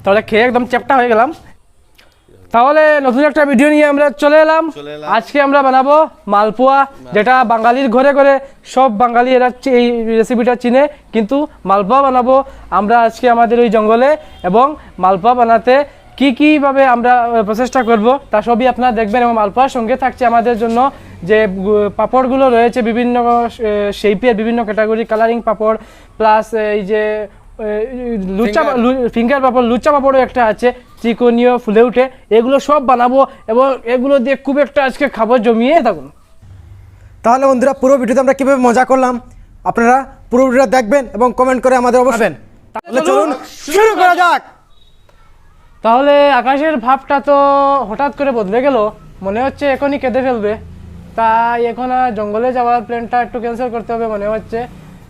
তাহলে খেয়ে একদম চ্যাপটা হয়ে গেলাম। তাহলে নতুন একটা ভিডিও নিয়ে আমরা চলে এলাম। আজকে আমরা বানাবো মালপোয়া, যেটা বাঙালির ঘরে ঘরে সব বাঙালি এরা এই রেসিপিটা চিনে, কিন্তু মালপোয়া বানাবো আমরা আজকে আমাদের ওই জঙ্গলে। এবং মালপোয়া বানাতে কীভাবে আমরা প্রচেষ্টা করব তা সবই আপনারা দেখবেন। এবং মালপোয়ার সঙ্গে থাকছে আমাদের জন্য যে পাঁপড়গুলো রয়েছে বিভিন্ন শেপের, বিভিন্ন ক্যাটাগরি কালারিং পাঁপড়, প্লাস এই যে লুচা ফিঙ্গার পাঁপড়, লুচা পাঁপড়ও একটা আছে, চিকনীয় ফুলে উঠে। এগুলো সব বানাবো এবং এগুলো দিয়ে খুব একটা আজকে খাবো, জমিয়ে থাকুন। তাহলে বন্ধুরা, পুরো ভিডিওতে আমরা কীভাবে মজা করলাম আপনারা পুরো ভিডিওটা দেখবেন এবং কমেন্ট করে আমাদের অবশ্যই। তাহলে চলুন শুরু করা যাক। তাহলে আকাশের ভাবটা তো হঠাৎ করে বদলে গেল, মনে হচ্ছে এখনই কেঁদে ফেলবে। তাই এখন আর জঙ্গলে যাওয়ার প্ল্যানটা একটু ক্যান্সেল করতে হবে মনে হচ্ছে।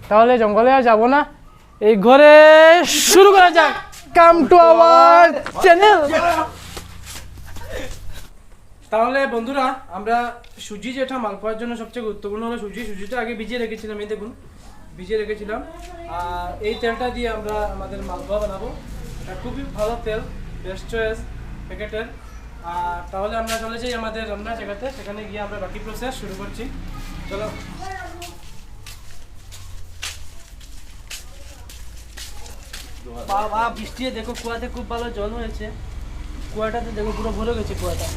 তাহলে জঙ্গলে আর যাবো না, এই ঘরে শুরু করা যাক। Come to our channel. তাহলে বন্ধুরা, আমরা সুজি, যেটা মালপোয়ার জন্য সবচেয়ে গুরুত্বপূর্ণ হলো সুজিটা আগে ভিজিয়ে রেখেছিলাম। এই দেখুন, ভিজিয়ে রেখেছিলাম। আর এই তেলটা দিয়ে আমরা আমাদের মালপোয়া বানাবো। এটা খুবই ভালো তেল, বেস্ট চয়েস প্যাকেটের। আর তাহলে আমরা চলে যাই আমাদের রান্নার জায়গাতে, সেখানে গিয়ে আমরা বাকি প্রসেস শুরু করছি। চলো। বাবা, বৃষ্টি দেখো, কুয়াতে খুব ভালো জল হয়েছে। কুয়াটাতে দেখো পুরো ভরে গেছে কুয়াটা।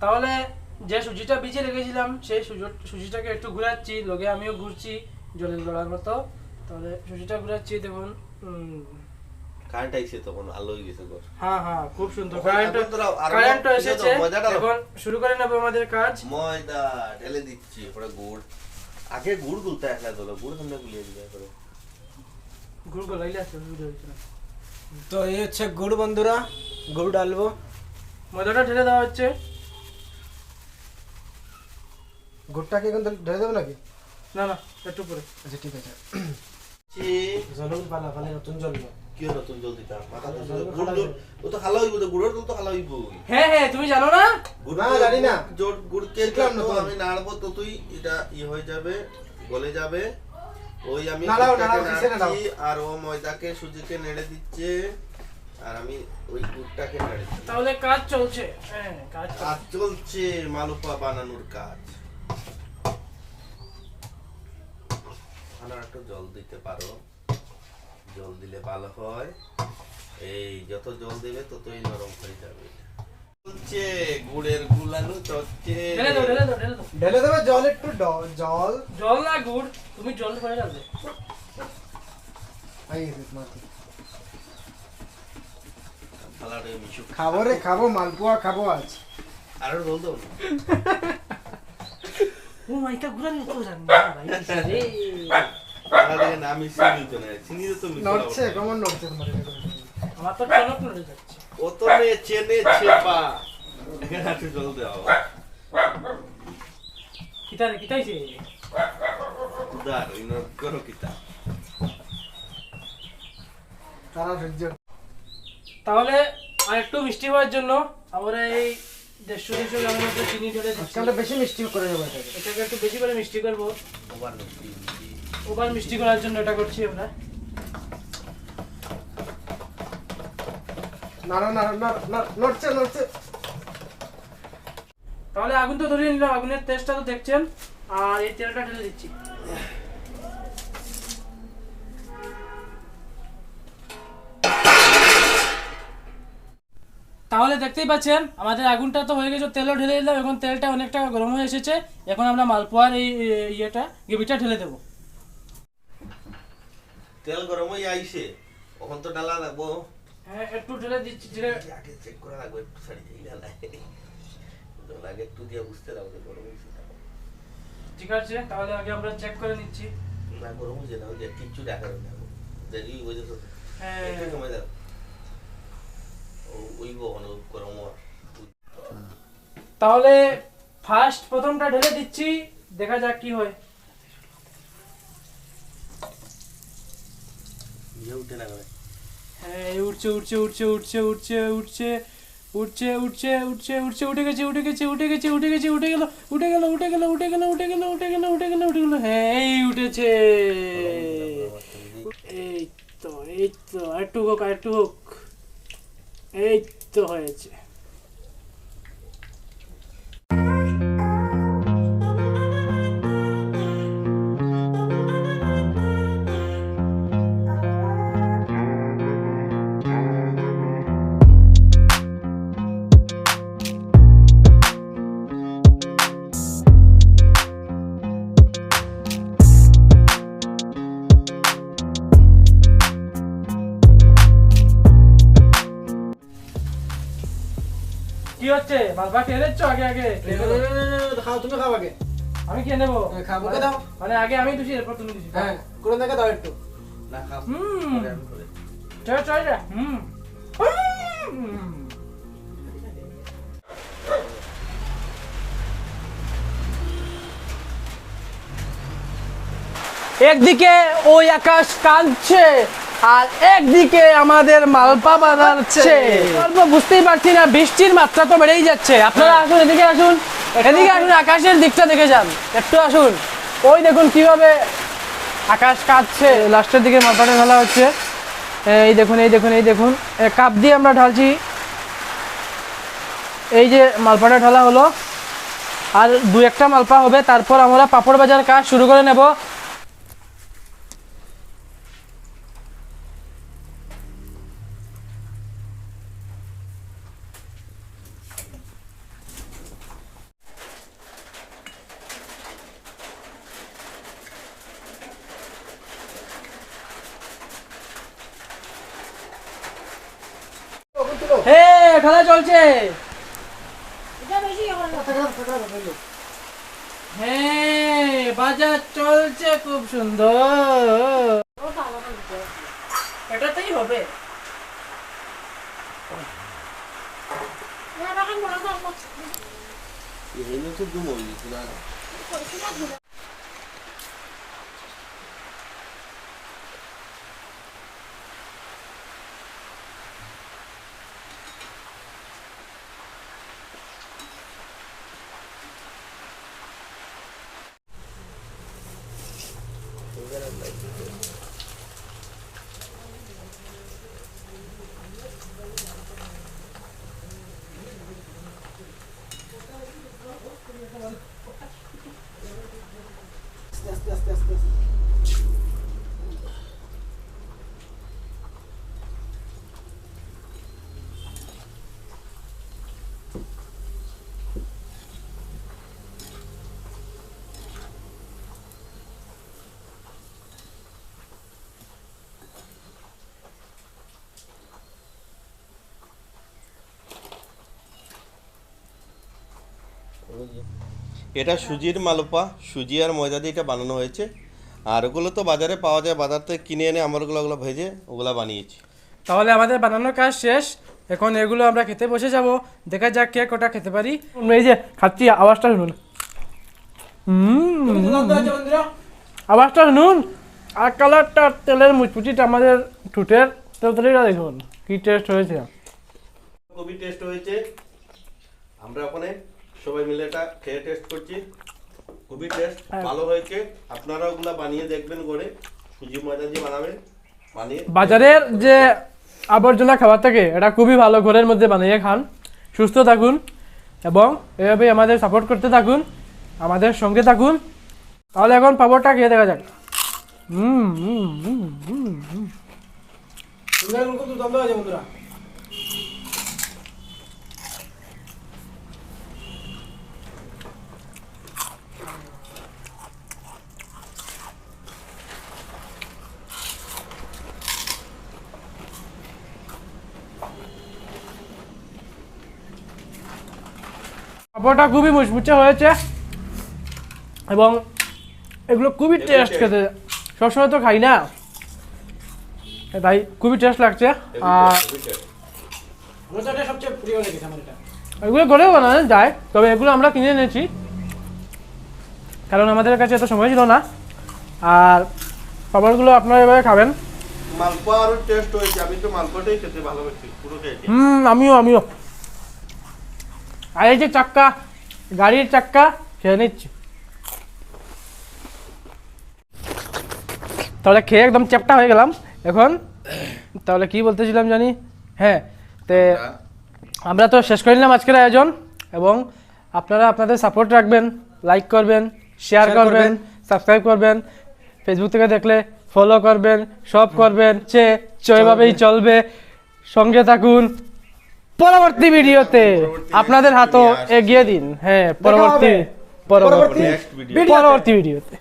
তাহলে যে সুজিটা ভিজিয়ে রেখেছিলাম সেই সুজিটাকে একটু ঘুরাচ্ছি, লগে আমিও ঘুরছি জলের গড়ার মতো। তাহলে সুজিটা ঘুরাচ্ছি, দেখুন কারেন্ট আইছে, তখন আলো হয়ে গেছে। হ্যাঁ হ্যাঁ, খুব সুন্দর কারেন্ট এসেছে। এখন শুরু করে নেব আমাদের কাজ। ময়দা ঢেলে দিচ্ছি, পরে গুড়। আগে গুড় গুলতে আসলে তোলো, গুড় সামনে গুলিয়ে দিবে পরে। গুড় গলাইলে আসলে ভিডিও হচ্ছে না। তো এই হচ্ছে গুড় বন্ধুরা, গুড় ডালবো। ময়দাটা ঢেলে দেওয়া হচ্ছে। গুড়টাকে এখন ঢেলে দেবো নাকি? না না, একটু পরে। আচ্ছা ঠিক আছে। জল পালা পালে নতুন জল। কি নতুন জল দিতাম মাথা তো গুড় ও তো হালা হইব, তো গুড়ের তো হালা হইব। হ্যাঁ হ্যাঁ, তুমি জানো না? গুড় না জানি না, জোর গুড় কে তো আমি নাড়বো, তো তুই এটা হয়ে যাবে, গলে যাবে। ওই আমি নাড়াচ্ছি, আর ও ময়দাকে সুজিকে নেড়ে দিচ্ছে, আর আমি ওই গুড়টাকে নেড়ে দিচ্ছি। তাহলে কাজ চলছে। হ্যাঁ, কাজ চলছে, মালপোয়া বানানোর কাজ। একটু জল দিতে পারো, জল দিলে ভালো হয়। এই যত জল দেবে ততই নরম হয়ে যাবে। চলছে গুড়ের গুলানো চলছে। ঢেলে দেবে জল, একটু জল না গুড়, তুমি জল করে যাবে। খাবো রে, খাবো মালপোয়া খাবো আজ। আরো জল দাও। ও মাইটা গুড়া নিয়ে তো জানি ভাই রে। না মিশিয়ে দিতে না, চিনি তো মিশিয়ে নড়ছে, কেমন নড়ছে তোমার? আমার তো টনক নড়ে যাচ্ছে। ও তো নেছে পা। এখানে একটু জল দাও। কিতাইছে উদার ইনো করো কিতা। তাহলে আর একটু মিষ্টি হওয়ার জন্য আমরা এই 150 গ্রামের মতো চিনি ঢেলে দিচ্ছি। আমরা বেশি মিষ্টি করে দেবো এটাকে একটু বেশি করে মিষ্টি করবো। ওভার মিষ্টি করার জন্য এটা করছি আমরা। নড়ছে। তাহলে আগুন তো ধরিয়ে নিলাম, আগুনের তেজটা তো দেখছেন। আর এই তেলটা ঢেলে দিচ্ছি। তাহলে দেখতেই পাচ্ছেন আমাদের আগুনটা তো হয়ে গেছে, তেলও ঢেলে দিলাম। এখন তেলটা অনেকটা গরম হয়ে এসেছে। এখন আমরা মালপোয়ার এই গ্রেভিটা ঢেলে দেবো। তেল গরম হয়ে আইছে, এখন তো ডালা লাগবো। হ্যাঁ, একটু ঢেলে দিচ্ছি। আগে চেক করা লাগবে, একটু ছাড়ি ডালা আগে একটু দিয়ে বুঝতে লাগবে গরম হয়েছে। ঠিক আছে, তাহলে আগে আমরা চেক করে নিচ্ছি। না গরম হয়েছে না, যে কিচ্ছু দেখা যাবে না, যদি বুঝে তো একটু সময় দাও। তাহলে প্রথমটা ঢেলে দিচ্ছি, দেখা যাক কি হয়। হ্যাঁ, উঠছে উঠছে উঠছে উঠছে উঠছে উঠছে উঠছে উঠছে উঠছে উঠছে উঠে গেছে উঠে গেছে উঠে গেছে উঠে গেছে উঠে গেল উঠে গেল উঠে গেল উঠে গেল উঠে গেল উঠে গেল উঠে গেল উঠে গেল উঠে গেল। হ্যাঁ, এই উঠেছে। আরেকটু হোক, আরেকটু হোক। এই তো হয়েছে। কি হচ্ছে? মালপা খেয়ে নিচ্ছ আগে আগে? খাও, তুমি খাও আগে। আমি খেয়ে নেবো? খাও, মুখে দাও। মানে আগে আমি দুষি, এরপর তুমি দুষি? হ্যাঁ, করে দেখে দাও একটু। না খাও, হুম। পরে আমি করে। চল চল যা। একদিকে ওই আকাশ কাঁদছে আর একদিকে আমাদের মালপা বানাচ্ছে। বুঝতেই পারছি না, বৃষ্টির মাত্রা তো বেড়েই যাচ্ছে। আপনারা আসুন, এদিকে আসুন, এদিকে আসুন, আকাশের দিকটা দেখে যান, একটু আসুন। ওই দেখুন কিভাবে আকাশ কাঁদছে। লাস্টের দিকে মালপাটা ঢালা হচ্ছে। এই দেখুন, এই দেখুন, এই দেখুন, কাপ দিয়ে আমরা ঢালছি। এই যে মালপাটা ঢালা হলো, আর দু একটা মালপা হবে, তারপর আমরা পাপড় ভাজার কাজ শুরু করে নেব। খেলা চলছে। হ্যাঁ, বাজার চলছে খুব সুন্দর। এটাতেই হবে। এগুলো তো দুমল না। আস্তে আস্তে আস্তে আস্তে। এটা সুজির মালপোয়া, সুজি আর ময়দা দিয়ে এটা বানানো হয়েছে। আর ওগুলো তো বাজারে পাওয়া যায়, বাজার থেকে কিনে এনে আমরা ওগুলো ভেজে ওগুলা বানিয়েছি। তাহলে আমাদের বানানোর কাজ শেষ। এখন এগুলো আমরা খেতে বসে যাব। দেখা যাক কে কটা খেতে পারি। এই যে খাচ্ছি, আওয়াজটা শুনুন। আওয়াজটা শুনুন। আর কালারটা, তেলের মুচমুচিটা, আমাদের ঠুটের তরকারিটা দেখুন কি টেস্ট হয়েছে। খুবই টেস্ট হয়েছে। আমরা ওখানে সবাই মিলে এটা খেয়ে টেস্ট করছি। খুবই টেস্ট ভালো হয়েছে। আপনারা ওগুলা বানিয়ে দেখবেন ঘরে, সুজি ময়দা দিয়ে বানাবেন। বানিয়ে বাজারের যে আবর্জনা খাবার থেকে এটা খুবই ভালো, ঘরের মধ্যে বানিয়ে খান। সুস্থ থাকুন এবং এভাবে আমাদের সাপোর্ট করতে থাকুন, আমাদের সঙ্গে থাকুন। তাহলে এখন পাপড়টা খেয়ে দেখা যাক। দুর্দান্ত হয়েছে বন্ধুরা। পাপড়টা খুবই মুচমুচে হয়েছে এবং এগুলো খুবই টেস্ট খেতে। সবসময় তো খাই না, তাই খুবই টেস্ট লাগছে। আর সবচেয়ে প্রিয় লেগেছে আমার এটা। এগুলো ঘরেও বানানো যায়, তবে এগুলো আমরা কিনে এনেছি কারণ আমাদের কাছে এত সময় ছিল না। আর পাপড়গুলো আপনারা এভাবে খাবেন। মালপোয়া আরো টেস্ট হয়েছে। আমি তো মালপোয়াটাই খেতে ভালোবাসি, পুরো খেয়েছি। আমিও। আর এই যে চাক্কা, গাড়ির চাক্কা, খেয়ে নিচ্ছি। তাহলে খেয়ে একদম চ্যাপটা হয়ে গেলাম। এখন তাহলে কি বলতেছিলাম জানি, হ্যাঁ তে আমরা তো শেষ করে নিলাম আজকের আয়োজন, এবং আপনারা আপনাদের সাপোর্ট রাখবেন, লাইক করবেন, শেয়ার করবেন, সাবস্ক্রাইব করবেন, ফেসবুক থেকে দেখলে ফলো করবেন, সব করবেন, এভাবেই চলবে। সঙ্গে থাকুন পরবর্তী ভিডিওতে, আপনাদের হাতও এগিয়ে দিন। হ্যাঁ, পরবর্তী নেক্সট ভিডিও পরবর্তী ভিডিওতে।